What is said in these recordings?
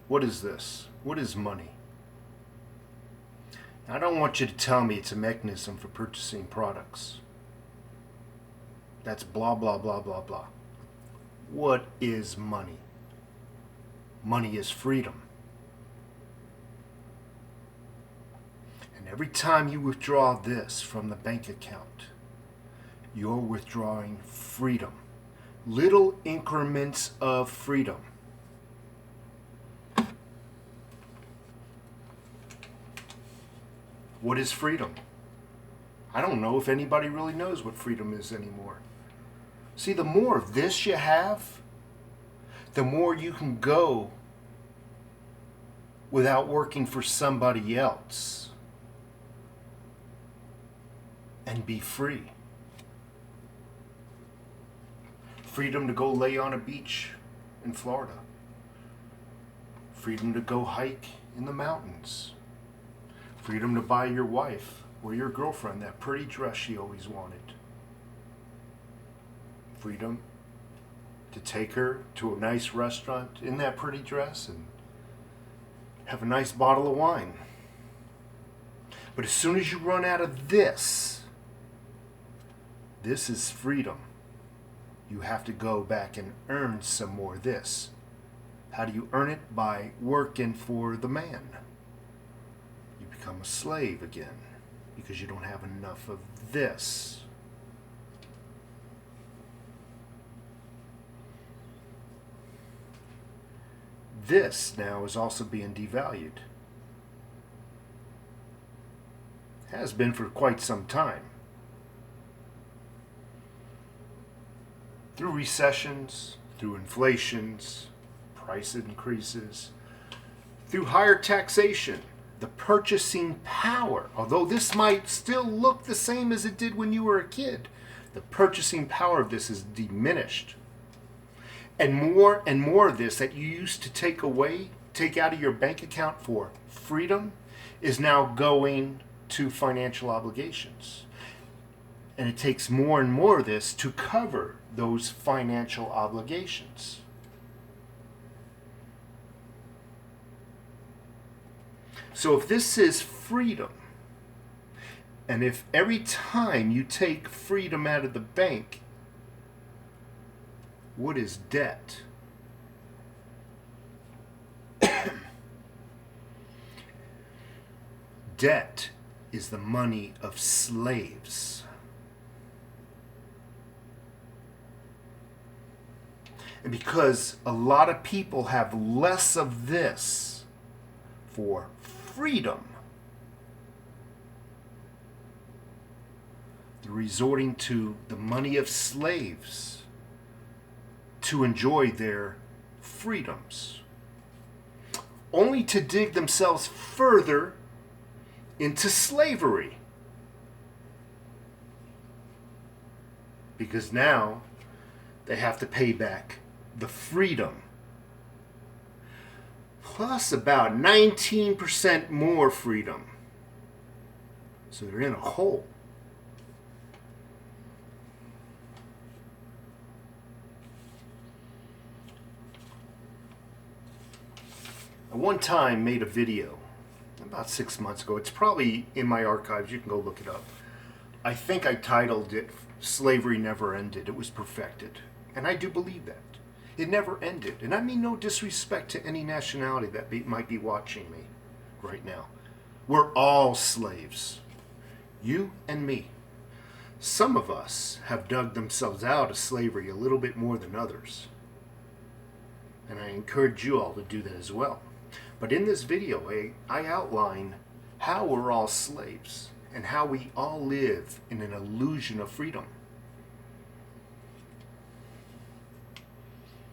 What is this? What is money? I don't want you to tell me it's a mechanism for purchasing products. That's blah, blah, blah, blah, blah. What is money? Money is freedom. And every time you withdraw this from the bank account, you're withdrawing freedom. Little increments of freedom. What is freedom? I don't know if anybody really knows what freedom is anymore. See, the more of this you have, the more you can go without working for somebody else and be free. Freedom to go lay on a beach in Florida. Freedom to go hike in the mountains. Freedom to buy your wife or your girlfriend that pretty dress she always wanted. Freedom to take her to a nice restaurant in that pretty dress and have a nice bottle of wine. But as soon as you run out of this is freedom. You have to go back and earn some more of this. How do you earn it? By working for the man. You become a slave again because you don't have enough of this. This now is also being devalued. Has been for quite some time. Through recessions, through inflations, price increases, through higher taxation, the purchasing power, although this might still look the same as it did when you were a kid, the purchasing power of this is diminished. And more of this that you used to take out of your bank account for freedom is now going to financial obligations. And it takes more and more of this to cover those financial obligations. So if this is freedom, and if every time you take freedom out of the bank, what is debt? Debt is the money of slaves. And because a lot of people have less of this for freedom, they're resorting to the money of slaves to enjoy their freedoms, only to dig themselves further into slavery. Because now they have to pay back the freedom, plus about 19% more freedom. So they're in a hole. I one time made a video about 6 months ago. It's probably in my archives. You can go look it up. I think I titled it "Slavery Never Ended. It was perfected." And I do believe that. It never ended. And I mean no disrespect to any nationality that might be watching me right now. We're all slaves. You and me. Some of us have dug themselves out of slavery a little bit more than others. And I encourage you all to do that as well. But in this video, I outline how we're all slaves and how we all live in an illusion of freedom.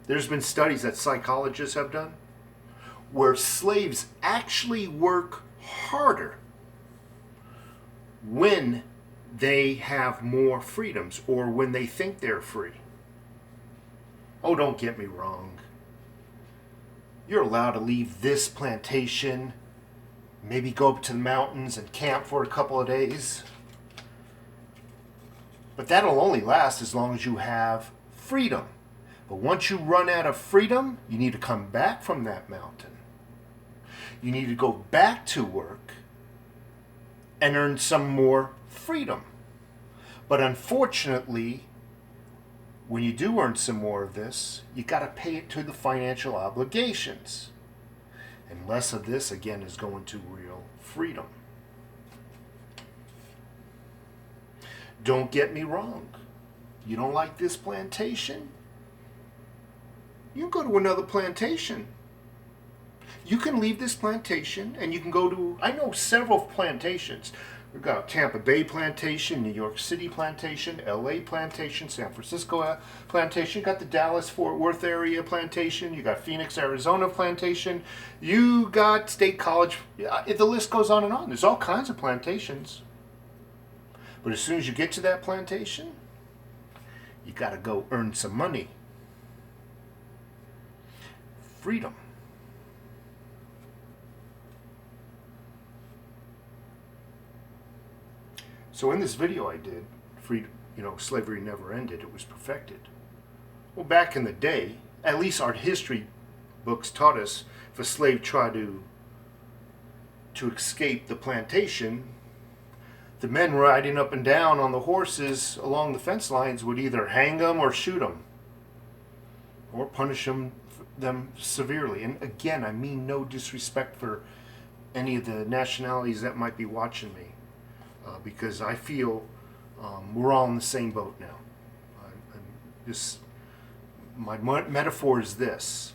There's been studies that psychologists have done where slaves actually work harder when they have more freedoms or when they think they're free. Oh, don't get me wrong. You're allowed to leave this plantation, maybe go up to the mountains and camp for a couple of days. But that'll only last as long as you have freedom. But once you run out of freedom, you need to come back from that mountain. You need to go back to work and earn some more freedom. But unfortunately, when you do earn some more of this, you got to pay it to the financial obligations. And less of this, again, is going to real freedom. Don't get me wrong. You don't like this plantation? You can go to another plantation. You can leave this plantation and you can go to, I know several plantations. We've got Tampa Bay plantation, New York City plantation, LA plantation, San Francisco plantation. You got the Dallas Fort Worth area plantation. You got Phoenix, Arizona plantation. You got State College. The list goes on and on. There's all kinds of plantations. But as soon as you get to that plantation, you got to go earn some money. Freedom. So in this video I did, slavery never ended, it was perfected. Well, back in the day, at least our history books taught us, if a slave tried to escape the plantation, the men riding up and down on the horses along the fence lines would either hang them or shoot them, or punish them severely. And again, I mean no disrespect for any of the nationalities that might be watching me. Because I feel we're all in the same boat now. My metaphor is this.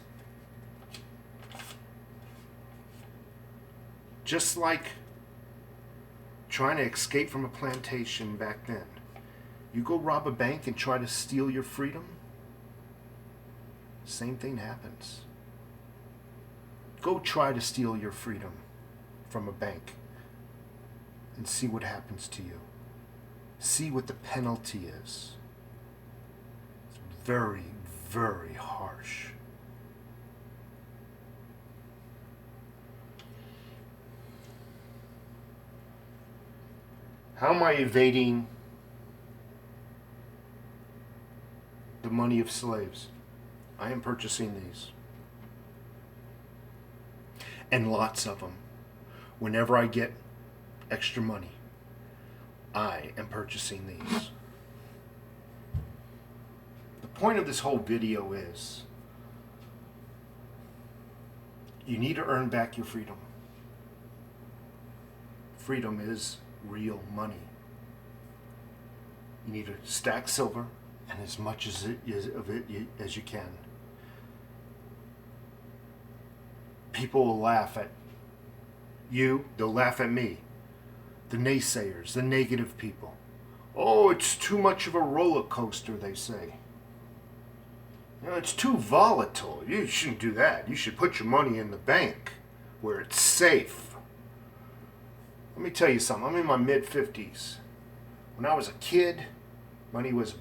Just like trying to escape from a plantation back then, you go rob a bank and try to steal your freedom, same thing happens. Go try to steal your freedom from a bank and see what happens to you. See what the penalty is. It's very, very harsh. How am I evading the money of slaves? I am purchasing these. And lots of them. Whenever I get extra money, I am purchasing these. The point of this whole video is you need to earn back your freedom. Freedom is real money. You need to stack silver and as much of it as you can. People will laugh at you, they'll laugh at me. The naysayers, the negative people. Oh, it's too much of a roller coaster, they say. It's too volatile. You shouldn't do that. You should put your money in the bank where it's safe. Let me tell you something. I'm in my mid-50s. When I was a kid, money was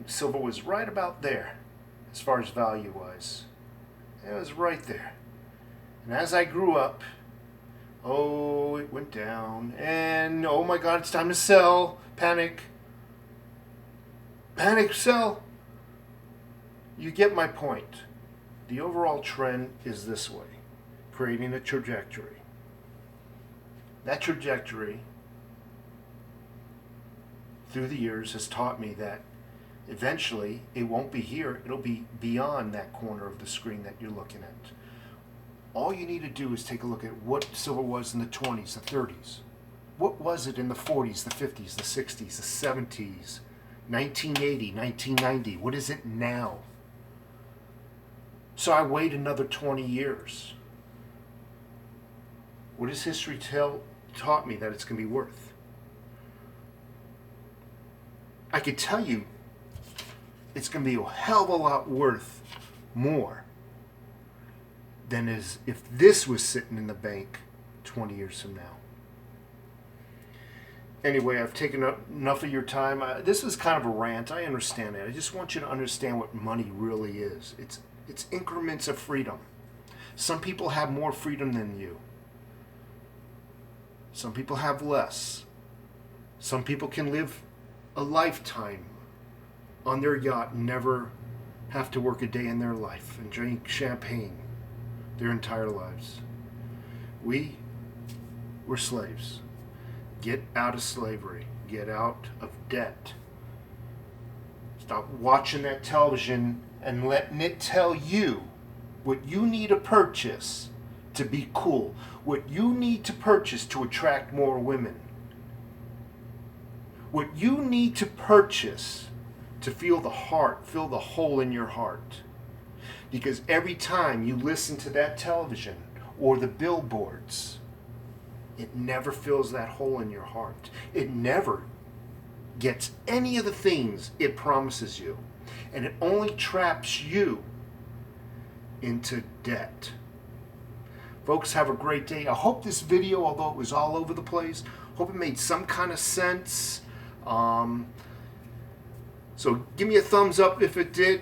silver was right about there as far as value-wise. It was right there. And as I grew up, oh, it went down, and oh my God, it's time to sell. Panic. Panic, sell. You get my point. The overall trend is this way, creating a trajectory. That trajectory through the years has taught me that eventually it won't be here, it'll be beyond that corner of the screen that you're looking at. All you need to do is take a look at what silver was in the 20s, the 30s. What was it in the 40s, the 50s, the 60s, the 70s, 1980, 1990? What is it now? So I wait another 20 years. What has history taught me that it's going to be worth? I could tell you it's going to be a hell of a lot worth more than as if this was sitting in the bank 20 years from now. Anyway, I've taken up enough of your time. This is kind of a rant. I understand that. I just want you to understand what money really is. It's increments of freedom. Some people have more freedom than you. Some people have less. Some people can live a lifetime on their yacht and never have to work a day in their life and drink champagne their entire lives. We were slaves. Get out of slavery. Get out of debt. Stop watching that television and letting it tell you what you need to purchase to be cool, what you need to purchase to attract more women, what you need to purchase to fill the hole in your heart. Because every time you listen to that television or the billboards, it never fills that hole in your heart. It never gets any of the things it promises you. And it only traps you into debt. Folks, have a great day. I hope this video, although it was all over the place, hope it made some kind of sense. So give me a thumbs up if it did.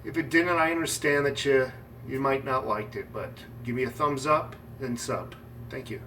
If it didn't, I understand that you might not liked it, but give me a thumbs up and sub. Thank you.